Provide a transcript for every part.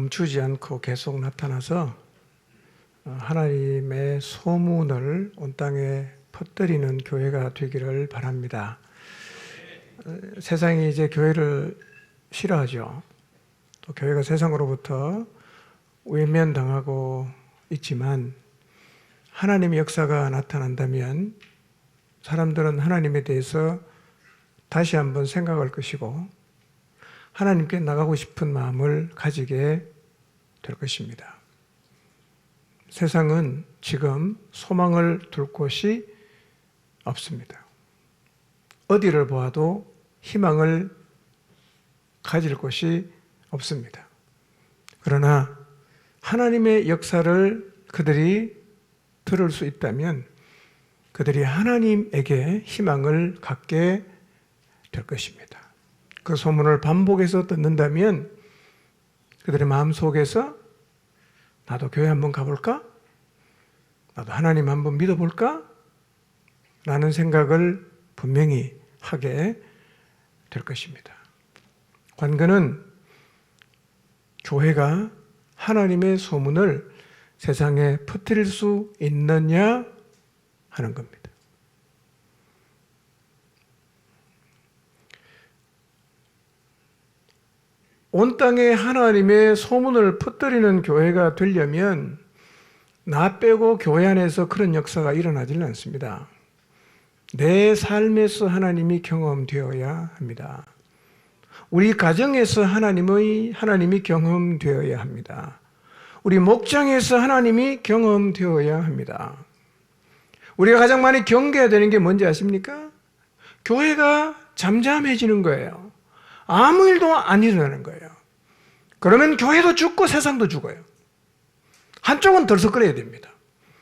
멈추지 않고 계속 나타나서 하나님의 소문을 온 땅에 퍼뜨리는 교회가 되기를 바랍니다. 세상이 이제 교회를 싫어하죠. 또 교회가 세상으로부터 외면당하고 있지만 하나님의 역사가 나타난다면 사람들은 하나님에 대해서 다시 한번 생각할 것이고 하나님께 나가고 싶은 마음을 가지게 될 것입니다. 세상은 지금 소망을 둘 곳이 없습니다. 어디를 보아도 희망을 가질 곳이 없습니다. 그러나 하나님의 역사를 그들이 들을 수 있다면 그들이 하나님에게 희망을 갖게 될 것입니다. 그 소문을 반복해서 듣는다면 그들의 마음속에서 나도 교회 한번 가볼까? 나도 하나님 한번 믿어볼까? 라는 생각을 분명히 하게 될 것입니다. 관건은 교회가 하나님의 소문을 세상에 퍼뜨릴 수 있느냐 하는 겁니다. 온 땅에 하나님의 소문을 퍼뜨리는 교회가 되려면 나 빼고 교회 안에서 그런 역사가 일어나지는 않습니다. 내 삶에서 하나님이 경험되어야 합니다. 우리 가정에서 하나님이 경험되어야 합니다. 우리 목장에서 하나님이 경험되어야 합니다. 우리가 가장 많이 경계해야 되는 게 뭔지 아십니까? 교회가 잠잠해지는 거예요. 아무 일도 안 일어나는 거예요. 그러면 교회도 죽고 세상도 죽어요. 한쪽은 덜썩거려야 됩니다.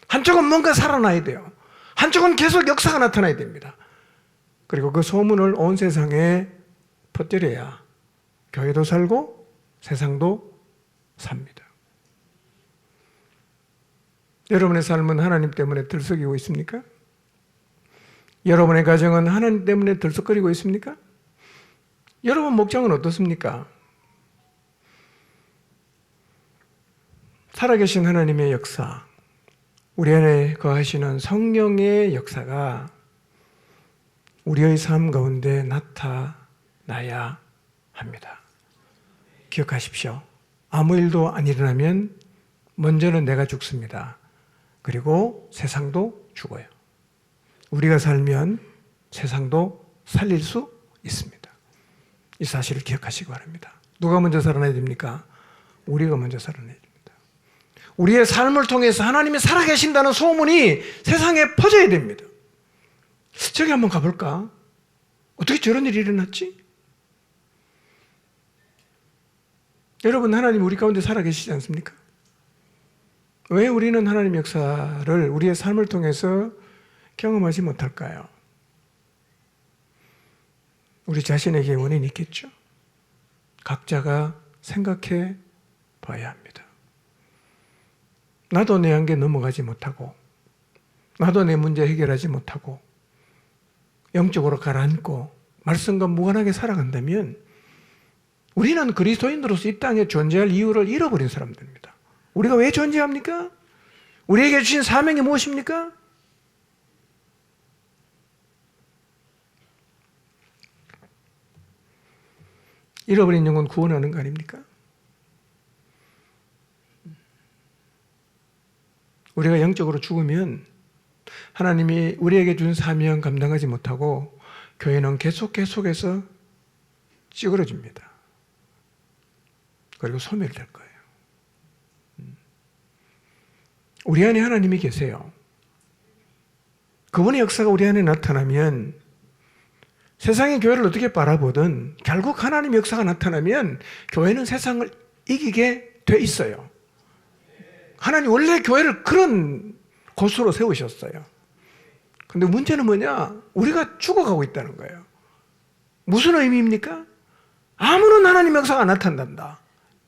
한쪽은 뭔가 살아나야 돼요. 한쪽은 계속 역사가 나타나야 됩니다. 그리고 그 소문을 온 세상에 퍼뜨려야 교회도 살고 세상도 삽니다. 여러분의 삶은 하나님 때문에 들썩이고 있습니까? 여러분의 가정은 하나님 때문에 들썩거리고 있습니까? 여러분 목장은 어떻습니까? 살아계신 하나님의 역사, 우리 안에 거하시는 성령의 역사가 우리의 삶 가운데 나타나야 합니다. 기억하십시오. 아무 일도 안 일어나면 먼저는 내가 죽습니다. 그리고 세상도 죽어요. 우리가 살면 세상도 살릴 수 있습니다. 이 사실을 기억하시기 바랍니다. 누가 먼저 살아나야 됩니까? 우리가 먼저 살아나야 됩니다. 우리의 삶을 통해서 하나님이 살아계신다는 소문이 세상에 퍼져야 됩니다. 저기 한번 가볼까? 어떻게 저런 일이 일어났지? 여러분, 하나님 우리 가운데 살아계시지 않습니까? 왜 우리는 하나님의 역사를 우리의 삶을 통해서 경험하지 못할까요? 우리 자신에게 원인이 있겠죠? 각자가 생각해 봐야 합니다. 나도 내 한계 넘어가지 못하고, 나도 내 문제 해결하지 못하고, 영적으로 가라앉고, 말씀과 무관하게 살아간다면, 우리는 그리스도인으로서 이 땅에 존재할 이유를 잃어버린 사람들입니다. 우리가 왜 존재합니까? 우리에게 주신 사명이 무엇입니까? 잃어버린 영혼 구원하는 거 아닙니까? 우리가 영적으로 죽으면 하나님이 우리에게 준 사명 감당하지 못하고 교회는 계속해서 찌그러집니다. 그리고 소멸될 거예요. 우리 안에 하나님이 계세요. 그분의 역사가 우리 안에 나타나면 세상의 교회를 어떻게 바라보든 결국 하나님의 역사가 나타나면 교회는 세상을 이기게 돼 있어요. 하나님 원래 교회를 그런 곳으로 세우셨어요. 근데 문제는 뭐냐? 우리가 죽어가고 있다는 거예요. 무슨 의미입니까? 아무런 하나님의 역사가 안 나타난다.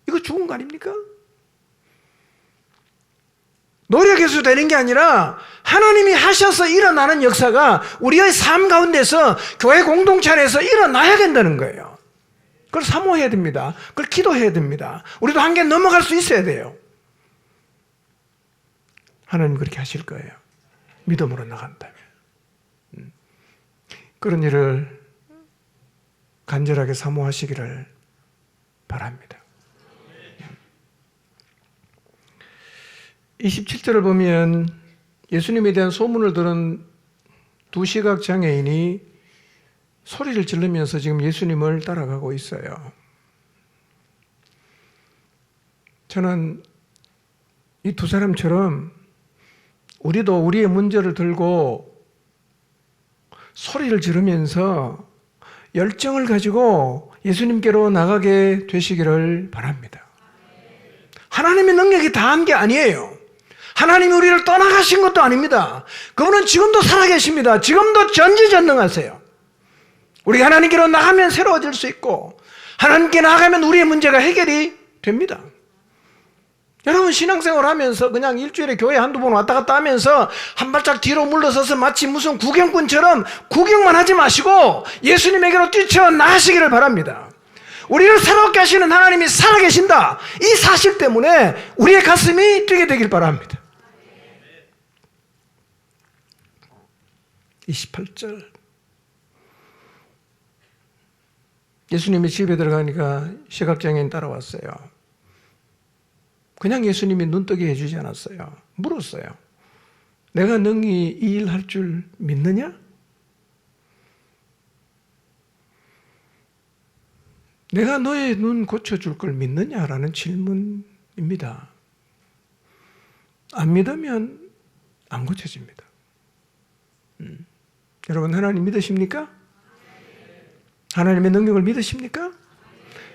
이거 죽은 거 아닙니까? 노력해서 되는 게 아니라 하나님이 하셔서 일어나는 역사가 우리의 삶 가운데서 교회 공동체 안에서 일어나야 된다는 거예요. 그걸 사모해야 됩니다. 그걸 기도해야 됩니다. 우리도 한계 넘어갈 수 있어야 돼요. 하나님 그렇게 하실 거예요. 믿음으로 나간다면. 그런 일을 간절하게 사모하시기를 바랍니다. 27절을 보면 예수님에 대한 소문을 들은 두 시각 장애인이 소리를 지르면서 지금 예수님을 따라가고 있어요. 저는 이 두 사람처럼 우리도 우리의 문제를 들고 소리를 지르면서 열정을 가지고 예수님께로 나가게 되시기를 바랍니다. 하나님의 능력이 다한 게 아니에요. 하나님이 우리를 떠나가신 것도 아닙니다. 그분은 지금도 살아계십니다. 지금도 전지전능하세요. 우리가 하나님께로 나가면 새로워질 수 있고 하나님께 나가면 우리의 문제가 해결이 됩니다. 여러분 신앙생활 하면서 그냥 일주일에 교회 한두 번 왔다 갔다 하면서 한 발짝 뒤로 물러서서 마치 무슨 구경꾼처럼 구경만 하지 마시고 예수님에게로 뛰쳐나가시기를 바랍니다. 우리를 새롭게 하시는 하나님이 살아계신다. 이 사실 때문에 우리의 가슴이 뛰게 되길 바랍니다. 28절 예수님이 집에 들어가니까 시각장애인 따라왔어요. 그냥 예수님이 눈뜨게 해주지 않았어요. 물었어요. 내가 능히 이 일 할 줄 믿느냐? 내가 너의 눈 고쳐줄 걸 믿느냐라는 질문입니다. 안 믿으면 안 고쳐집니다. 여러분 하나님 믿으십니까? 하나님의 능력을 믿으십니까?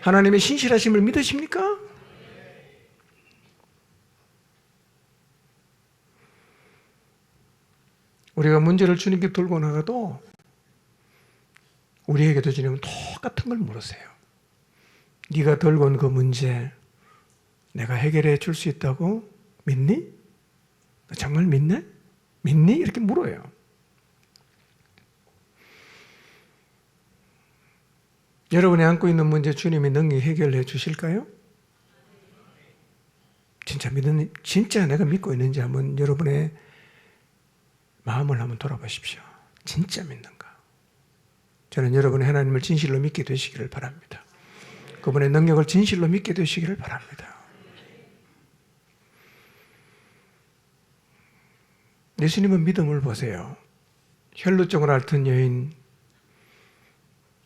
하나님의 신실하심을 믿으십니까? 우리가 문제를 주님께 들고 나가도 우리에게도 주님은 똑같은 걸 물으세요. 네가 들고 온 그 문제 내가 해결해 줄 수 있다고 믿니? 정말 믿네? 믿니? 이렇게 물어요. 여러분이 안고 있는 문제 주님이 능히 해결해 주실까요? 진짜 내가 믿고 있는지 한번 여러분의 마음을 한번 돌아보십시오. 진짜 믿는가? 저는 여러분이 하나님을 진실로 믿게 되시기를 바랍니다. 그분의 능력을 진실로 믿게 되시기를 바랍니다. 예수님은 믿음을 보세요. 혈루증을 앓던 여인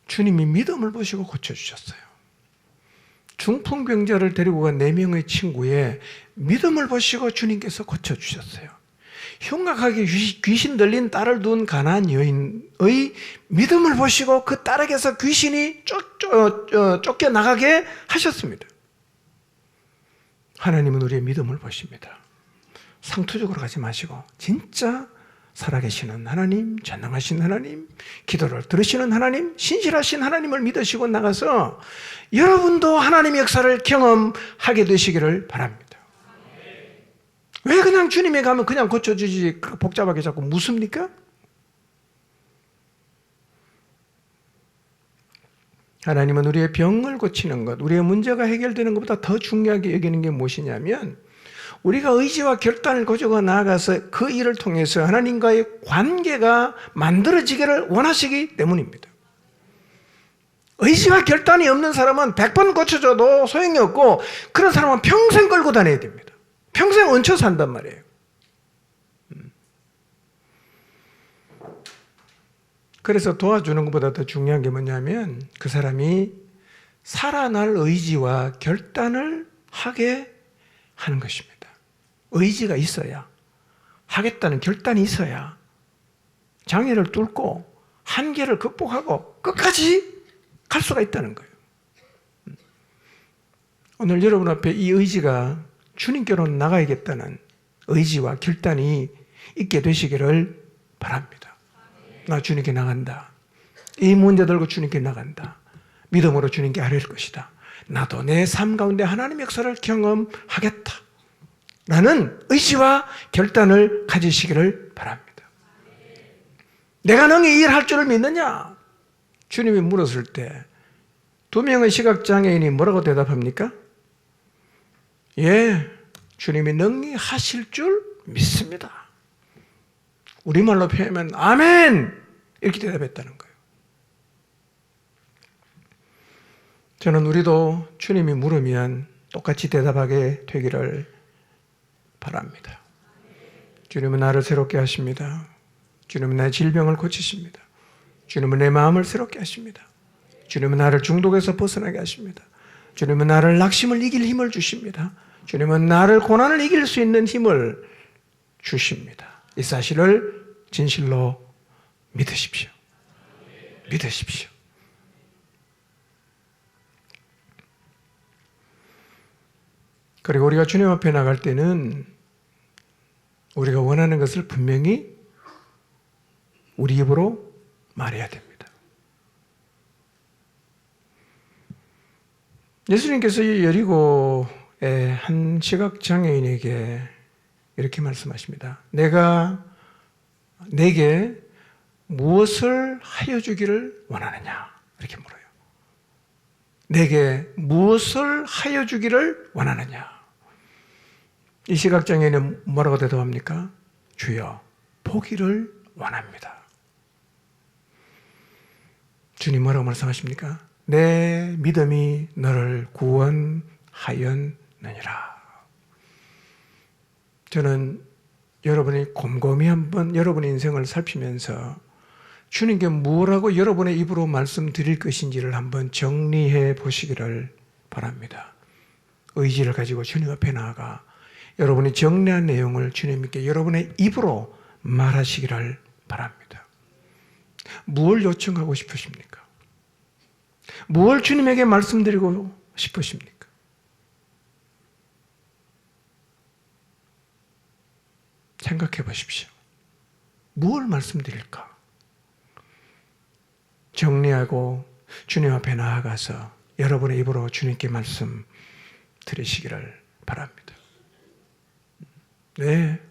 주님이 믿음을 보시고 고쳐주셨어요. 중풍병자를 데리고 간 4명의 친구의 믿음을 보시고 주님께서 고쳐주셨어요. 흉악하게 귀신 들린 딸을 둔 가나안 여인의 믿음을 보시고 그 딸에게서 귀신이 쫓겨나가게 하셨습니다. 하나님은 우리의 믿음을 보십니다. 상투적으로 가지 마시고 진짜 살아계시는 하나님, 전능하신 하나님, 기도를 들으시는 하나님, 신실하신 하나님을 믿으시고 나가서 여러분도 하나님의 역사를 경험하게 되시기를 바랍니다. 왜 그냥 주님에 가면 그냥 고쳐주지 복잡하게 자꾸 묻습니까? 하나님은 우리의 병을 고치는 것, 우리의 문제가 해결되는 것보다 더 중요하게 여기는 게 무엇이냐면 우리가 의지와 결단을 가지고 나아가서 그 일을 통해서 하나님과의 관계가 만들어지기를 원하시기 때문입니다. 의지와 결단이 없는 사람은 100번 고쳐줘도 소용이 없고 그런 사람은 평생 끌고 다녀야 됩니다. 평생 얹혀 산단 말이에요. 그래서 도와주는 것보다 더 중요한 게 뭐냐면 그 사람이 살아날 의지와 결단을 하게 하는 것입니다. 의지가 있어야, 하겠다는 결단이 있어야 장애를 뚫고 한계를 극복하고 끝까지 갈 수가 있다는 거예요. 오늘 여러분 앞에 이 의지가 주님께로 나가야겠다는 의지와 결단이 있게 되시기를 바랍니다. 나 주님께 나간다. 이 문제 들고 주님께 나간다. 믿음으로 주님께 아뢰일 것이다. 나도 내 삶 가운데 하나님의 역사를 경험하겠다. 라는 의지와 결단을 가지시기를 바랍니다. 내가 능히 일할 줄을 믿느냐? 주님이 물었을 때 두 명의 시각장애인이 뭐라고 대답합니까? 예, 주님이 능히 하실 줄 믿습니다. 우리말로 표현하면 아멘! 이렇게 대답했다는 거예요. 저는 우리도 주님이 물으면 똑같이 대답하게 되기를 바랍니다. 주님은 나를 새롭게 하십니다. 주님은 나의 질병을 고치십니다. 주님은 내 마음을 새롭게 하십니다. 주님은 나를 중독에서 벗어나게 하십니다. 주님은 나를 낙심을 이길 힘을 주십니다. 주님은 나를 고난을 이길 수 있는 힘을 주십니다. 이 사실을 진실로 믿으십시오. 믿으십시오. 그리고 우리가 주님 앞에 나갈 때는 우리가 원하는 것을 분명히 우리 입으로 말해야 됩니다. 예수님께서 여리고의 한 시각장애인에게 이렇게 말씀하십니다. 내가 내게 무엇을 하여 주기를 원하느냐? 이렇게 물어요. 내게 무엇을 하여 주기를 원하느냐? 이 시각장애인은 뭐라고 대답합니까? 주여, 보기를 원합니다. 주님 뭐라고 말씀하십니까? 내 믿음이 너를 구원하였느니라. 저는 여러분이 곰곰이 한번 여러분의 인생을 살피면서 주님께 뭐라고 여러분의 입으로 말씀드릴 것인지를 한번 정리해 보시기를 바랍니다. 의지를 가지고 주님 앞에 나아가 여러분이 정리한 내용을 주님께 여러분의 입으로 말하시기를 바랍니다. 무엇을 요청하고 싶으십니까? 무엇을 주님에게 말씀드리고 싶으십니까? 생각해 보십시오. 무엇을 말씀드릴까? 정리하고 주님 앞에 나아가서 여러분의 입으로 주님께 말씀 드리시기를 바랍니다. 네,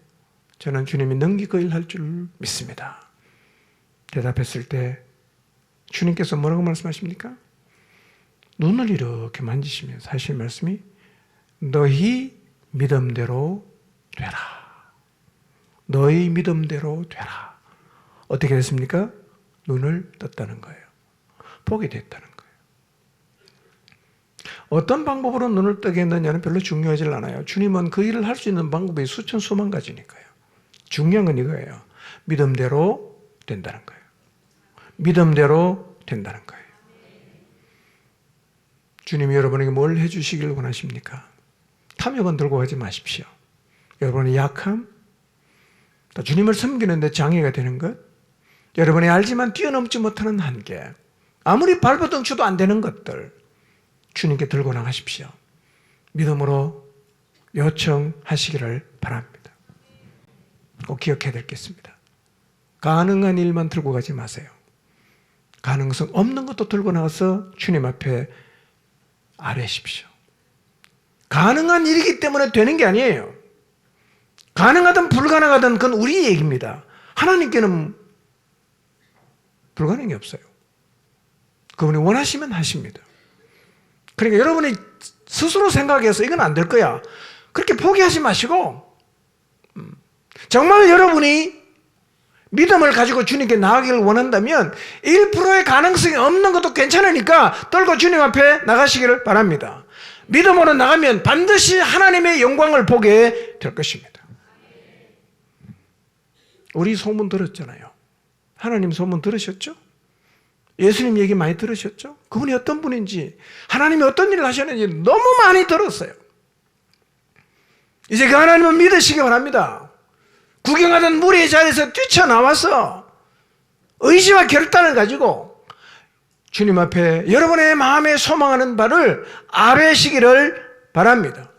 저는 주님이 능히 그 일 할 줄 믿습니다. 대답했을 때 주님께서 뭐라고 말씀하십니까? 눈을 이렇게 만지시면서 하실 말씀이 너희 믿음대로 되라. 너희 믿음대로 되라. 어떻게 됐습니까? 눈을 떴다는 거예요. 보게 됐다는 거예요. 어떤 방법으로 눈을 뜨게 했느냐는 별로 중요하지 않아요. 주님은 그 일을 할 수 있는 방법이 수천 수만 가지니까요. 중요한 건 이거예요. 믿음대로 된다는 거예요. 믿음대로 된다는 거예요. 주님이 여러분에게 뭘 해주시길 원하십니까? 탐욕은 들고 가지 마십시오. 여러분의 약함, 또 주님을 섬기는데 장애가 되는 것, 여러분이 알지만 뛰어넘지 못하는 한계, 아무리 발버둥쳐도 안 되는 것들 주님께 들고 나가십시오. 믿음으로 요청하시기를 바랍니다. 꼭 기억해야 되겠습니다. 가능한 일만 들고 가지 마세요. 가능성 없는 것도 들고 나가서 주님 앞에 아뢰십시오. 가능한 일이기 때문에 되는 게 아니에요. 가능하든 불가능하든 그건 우리 얘기입니다. 하나님께는 불가능이 없어요. 그분이 원하시면 하십니다. 그러니까 여러분이 스스로 생각해서 이건 안 될 거야, 그렇게 포기하지 마시고 정말 여러분이 믿음을 가지고 주님께 나가기를 원한다면 1%의 가능성이 없는 것도 괜찮으니까 떨고 주님 앞에 나가시기를 바랍니다. 믿음으로 나가면 반드시 하나님의 영광을 보게 될 것입니다. 우리 소문 들었잖아요. 하나님 소문 들으셨죠? 예수님 얘기 많이 들으셨죠? 그분이 어떤 분인지, 하나님이 어떤 일을 하셨는지 너무 많이 들었어요. 이제 그 하나님을 믿으시기 바랍니다. 구경하던 무리의 자리에서 뛰쳐나와서 의지와 결단을 가지고 주님 앞에 여러분의 마음에 소망하는 바를 아뢰시기를 바랍니다.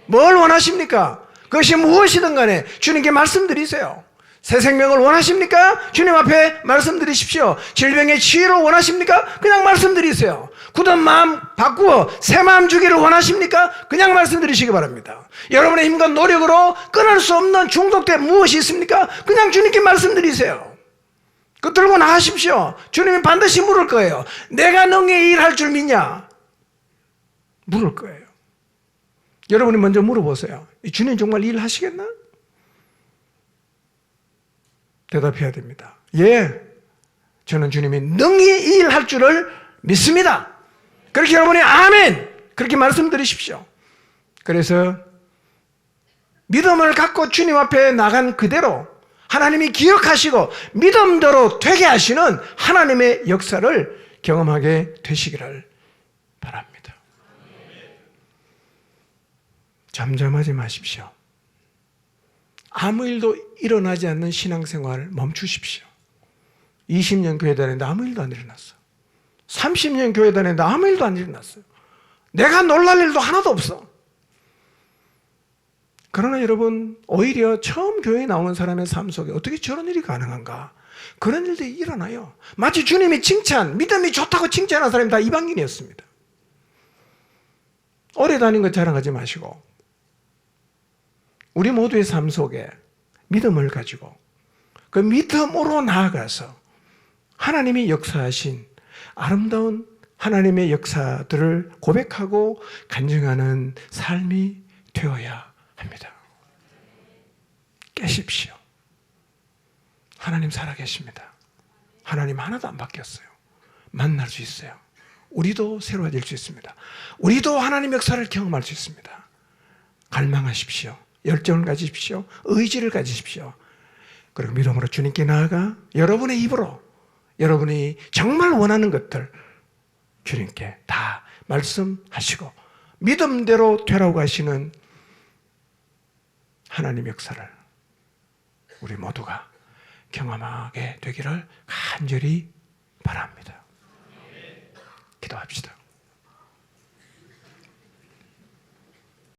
뭘 원하십니까? 그것이 무엇이든 간에 주님께 말씀드리세요. 새 생명을 원하십니까? 주님 앞에 말씀드리십시오. 질병의 치유를 원하십니까? 그냥 말씀드리세요. 굳은 마음 바꾸어 새 마음 주기를 원하십니까? 그냥 말씀드리시기 바랍니다. 여러분의 힘과 노력으로 끊을 수 없는 중독돼 무엇이 있습니까? 그냥 주님께 말씀드리세요. 그 들고 나가십시오. 주님이 반드시 물을 거예요. 내가 능히 일할 줄 믿냐? 물을 거예요. 여러분이 먼저 물어보세요. 주님 정말 일하시겠나? 대답해야 됩니다. 예, 저는 주님이 능히 일할 줄을 믿습니다. 그렇게 여러분이 아멘! 그렇게 말씀드리십시오. 그래서 믿음을 갖고 주님 앞에 나간 그대로 하나님이 기억하시고 믿음대로 되게 하시는 하나님의 역사를 경험하게 되시기를 바랍니다. 잠잠하지 마십시오. 아무 일도 일어나지 않는 신앙생활 멈추십시오. 20년 교회 다녔는데 아무 일도 안 일어났어. 30년 교회 다녔는데 아무 일도 안 일어났어요. 내가 놀랄 일도 하나도 없어. 그러나 여러분, 오히려 처음 교회에 나오는 사람의 삶 속에 어떻게 저런 일이 가능한가? 그런 일들이 일어나요. 마치 주님이 칭찬, 믿음이 좋다고 칭찬한 사람이 다 이방인이었습니다. 오래 다닌 것 자랑하지 마시고 우리 모두의 삶 속에 믿음을 가지고 그 믿음으로 나아가서 하나님이 역사하신 아름다운 하나님의 역사들을 고백하고 간증하는 삶이 되어야 합니다. 깨십시오. 하나님 살아계십니다. 하나님 하나도 안 바뀌었어요. 만날 수 있어요. 우리도 새로워질 수 있습니다. 우리도 하나님 역사를 경험할 수 있습니다. 갈망하십시오. 열정을 가지십시오. 의지를 가지십시오. 그리고 믿음으로 주님께 나아가 여러분의 입으로 여러분이 정말 원하는 것들 주님께 다 말씀하시고 믿음대로 되라고 하시는 하나님 역사를 우리 모두가 경험하게 되기를 간절히 바랍니다. 기도합시다.